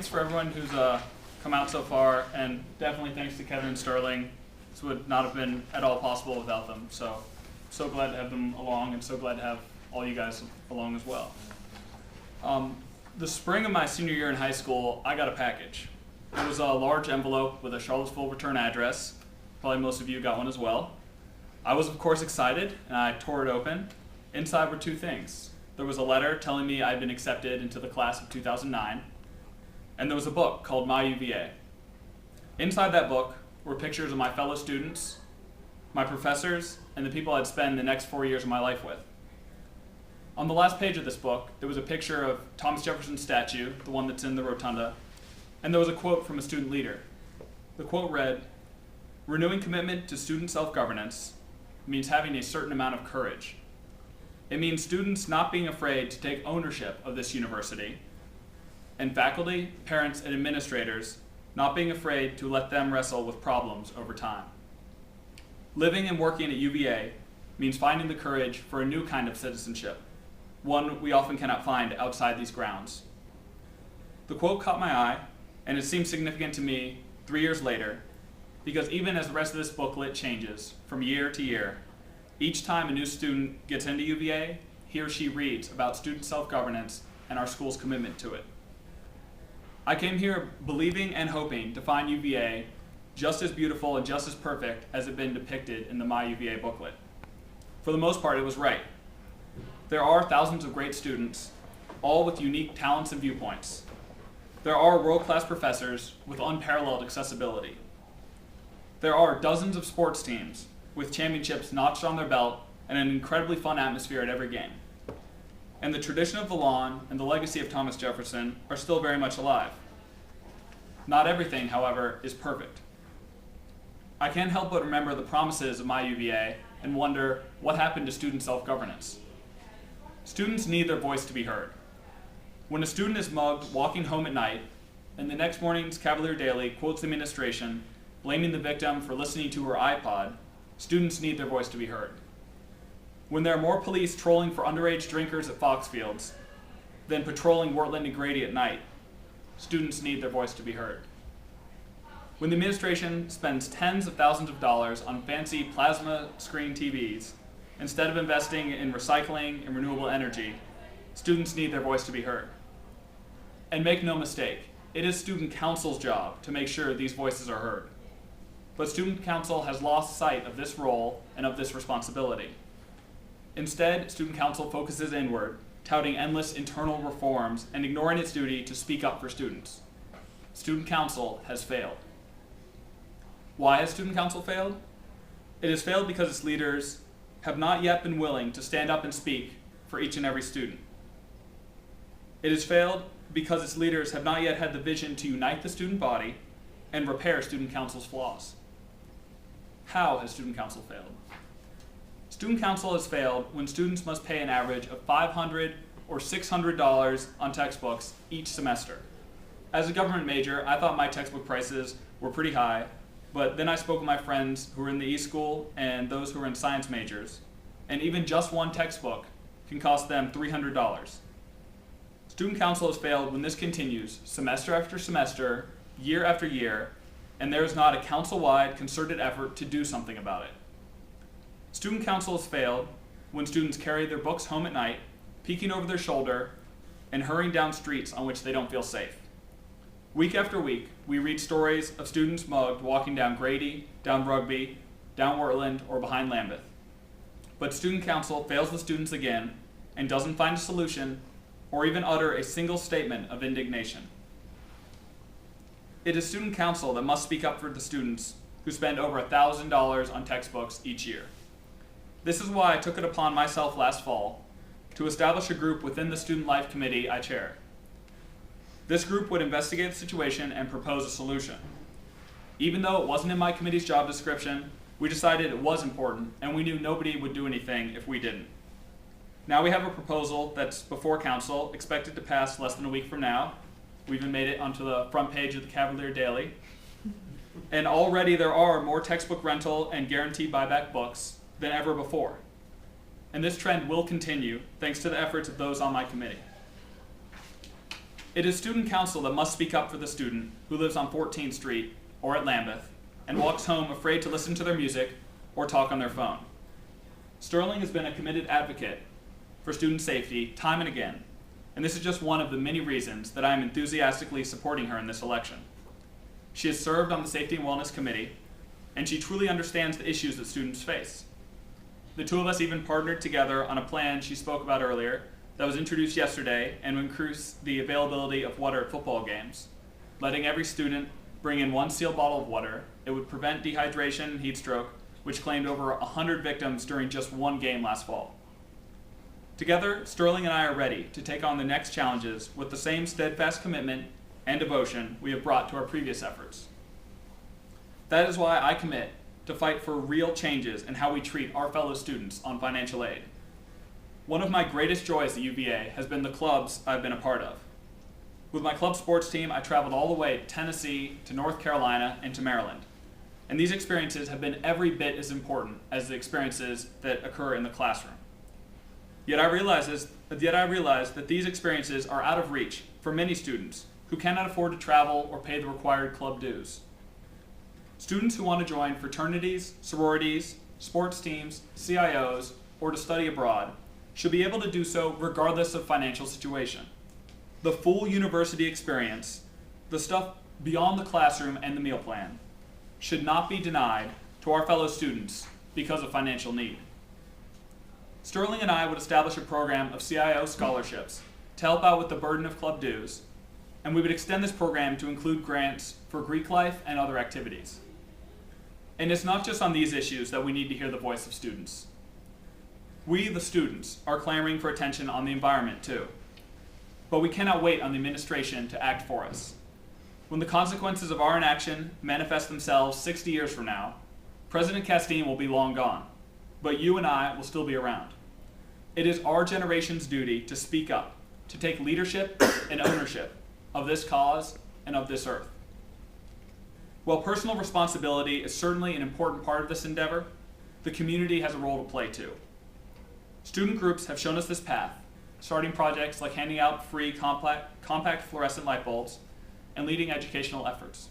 thanks for everyone who's come out so far, and definitely thanks to Kevin and Sterling. This would not have been at all possible without them. So glad to have them along, and so glad to have all you guys along as well. The spring of my senior year in high school, I got a package. It was a large envelope with a Charlottesville return address. Probably most of you got one as well. I was, of course, excited, and I tore it open. Inside were two things. There was a letter telling me I'd been accepted into the class of 2009, and there was a book called My UVA. Inside that book were pictures of my fellow students, my professors, and the people I'd spend the next 4 years of my life with. On the last page of this book, there was a picture of Thomas Jefferson's statue, the one that's in the rotunda, and there was a quote from a student leader. The quote read, "Renewing commitment to student self-governance means having a certain amount of courage. It means students not being afraid to take ownership of this university, and faculty, parents, and administrators not being afraid to let them wrestle with problems over time. Living and working at UVA means finding the courage for a new kind of citizenship, one we often cannot find outside these grounds." The quote caught my eye, and it seemed significant to me 3 years later, because even as the rest of this booklet changes from year to year, each time a new student gets into UVA, he or she reads about student self-governance and our school's commitment to it. I came here believing and hoping to find UVA just as beautiful and just as perfect as it had been depicted in the My UVA booklet. For the most part, it was right. There are thousands of great students, all with unique talents and viewpoints. There are world-class professors with unparalleled accessibility. There are dozens of sports teams with championships notched on their belt and an incredibly fun atmosphere at every game. And the tradition of the lawn and the legacy of Thomas Jefferson are still very much alive. Not everything, however, is perfect. I can't help but remember the promises of My UVA and wonder what happened to student self-governance. Students need their voice to be heard. When a student is mugged walking home at night, and the next morning's Cavalier Daily quotes the administration, blaming the victim for listening to her iPod, students need their voice to be heard. When there are more police trolling for underage drinkers at Foxfields than patrolling Wortland and Grady at night, students need their voice to be heard. When the administration spends tens of thousands of dollars on fancy plasma screen TVs, instead of investing in recycling and renewable energy, students need their voice to be heard. And make no mistake, it is student council's job to make sure these voices are heard. But student council has lost sight of this role and of this responsibility. Instead, student council focuses inward, touting endless internal reforms and ignoring its duty to speak up for students. Student council has failed. Why has student council failed? It has failed because its leaders have not yet been willing to stand up and speak for each and every student. It has failed because its leaders have not yet had the vision to unite the student body and repair student council's flaws. How has student council failed? Student council has failed when students must pay an average of $500 or $600 on textbooks each semester. As a government major, I thought my textbook prices were pretty high, but then I spoke with my friends who were in the e-school and those who were in science majors, and even just one textbook can cost them $300. Student council has failed when this continues semester after semester, year after year, and there is not a council-wide concerted effort to do something about it. Student council has failed when students carry their books home at night, peeking over their shoulder, and hurrying down streets on which they don't feel safe. Week after week, we read stories of students mugged walking down Grady, down Rugby, down Wortland, or behind Lambeth. But student council fails the students again and doesn't find a solution or even utter a single statement of indignation. It is student council that must speak up for the students who spend over $1,000 on textbooks each year. This is why I took it upon myself last fall to establish a group within the Student Life Committee I chair. This group would investigate the situation and propose a solution. Even though it wasn't in my committee's job description, we decided it was important, and we knew nobody would do anything if we didn't. Now we have a proposal that's before council, expected to pass less than a week from now. We even made it onto the front page of the Cavalier Daily. And already there are more textbook rental and guaranteed buyback books than ever before. And this trend will continue thanks to the efforts of those on my committee. It is student council that must speak up for the student who lives on 14th Street or at Lambeth and walks home afraid to listen to their music or talk on their phone. Sterling has been a committed advocate for student safety time and again, and this is just one of the many reasons that I am enthusiastically supporting her in this election. She has served on the Safety and Wellness Committee, and she truly understands the issues that students face. The two of us even partnered together on a plan she spoke about earlier that was introduced yesterday and will increase the availability of water at football games, letting every student bring in one sealed bottle of water. It would prevent dehydration and heat stroke, which claimed over 100 victims during just one game last fall. Together, Sterling and I are ready to take on the next challenges with the same steadfast commitment and devotion we have brought to our previous efforts. That is why I commit to fight for real changes in how we treat our fellow students on financial aid. One of my greatest joys at UVA has been the clubs I've been a part of. With my club sports team, I traveled all the way to Tennessee, to North Carolina, and to Maryland. And these experiences have been every bit as important as the experiences that occur in the classroom. Yet I realize that these experiences are out of reach for many students who cannot afford to travel or pay the required club dues. Students who want to join fraternities, sororities, sports teams, CIOs, or to study abroad should be able to do so regardless of financial situation. The full university experience, the stuff beyond the classroom and the meal plan, should not be denied to our fellow students because of financial need. Sterling and I would establish a program of CIO scholarships to help out with the burden of club dues, and we would extend this program to include grants for Greek life and other activities. And it's not just on these issues that we need to hear the voice of students. We, the students, are clamoring for attention on the environment too. But we cannot wait on the administration to act for us. When the consequences of our inaction manifest themselves 60 years from now, President Castine will be long gone, but you and I will still be around. It is our generation's duty to speak up, to take leadership and ownership of this cause and of this earth. While personal responsibility is certainly an important part of this endeavor, the community has a role to play too. Student groups have shown us this path, starting projects like handing out free compact fluorescent light bulbs and leading educational efforts.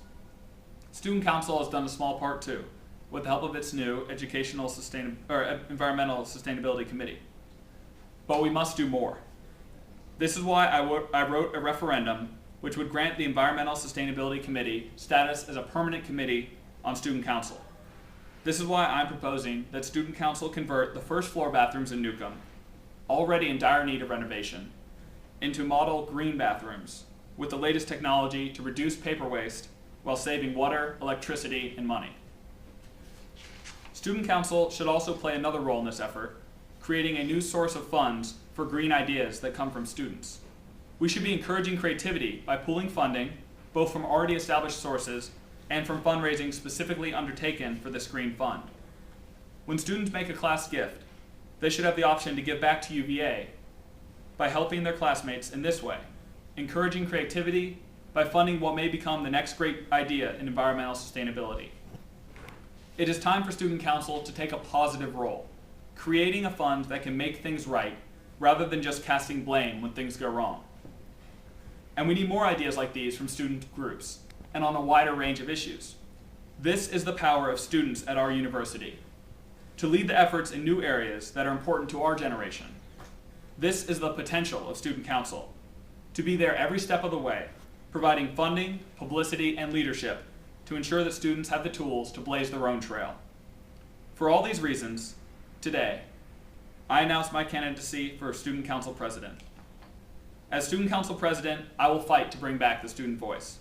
Student Council has done a small part too, with the help of its new Environmental Sustainability Committee. But we must do more. This is why I wrote a referendum which would grant the Environmental Sustainability Committee status as a permanent committee on Student Council. This is why I'm proposing that Student Council convert the first floor bathrooms in Newcomb, already in dire need of renovation, into model green bathrooms with the latest technology to reduce paper waste while saving water, electricity, and money. Student Council should also play another role in this effort, creating a new source of funds for green ideas that come from students. We should be encouraging creativity by pooling funding, both from already established sources and from fundraising specifically undertaken for this green fund. When students make a class gift, they should have the option to give back to UVA by helping their classmates in this way, encouraging creativity by funding what may become the next great idea in environmental sustainability. It is time for Student Council to take a positive role, creating a fund that can make things right rather than just casting blame when things go wrong. And we need more ideas like these from student groups and on a wider range of issues. This is the power of students at our university, to lead the efforts in new areas that are important to our generation. This is the potential of Student Council, to be there every step of the way, providing funding, publicity, and leadership to ensure that students have the tools to blaze their own trail. For all these reasons, today, I announce my candidacy for Student Council President. As Student Council President, I will fight to bring back the student voice.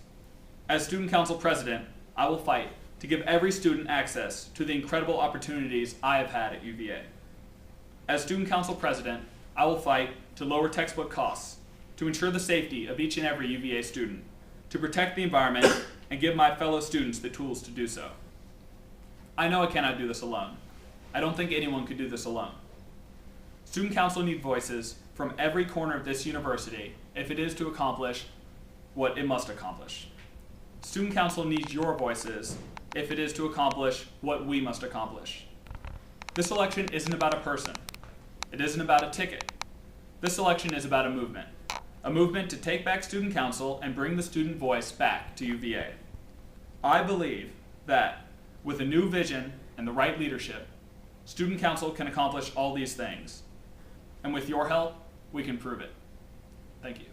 As Student Council President, I will fight to give every student access to the incredible opportunities I have had at UVA. As Student Council President, I will fight to lower textbook costs, to ensure the safety of each and every UVA student, to protect the environment, and give my fellow students the tools to do so. I know I cannot do this alone. I don't think anyone could do this alone. Student Council needs voices from every corner of this university if it is to accomplish what it must accomplish. Student Council needs your voices if it is to accomplish what we must accomplish. This election isn't about a person. It isn't about a ticket. This election is about a movement. a movement to take back student council and bring the student voice back to UVA. I believe that with a new vision and the right leadership, student council can accomplish all these things. And with your help, we can prove it. Thank you.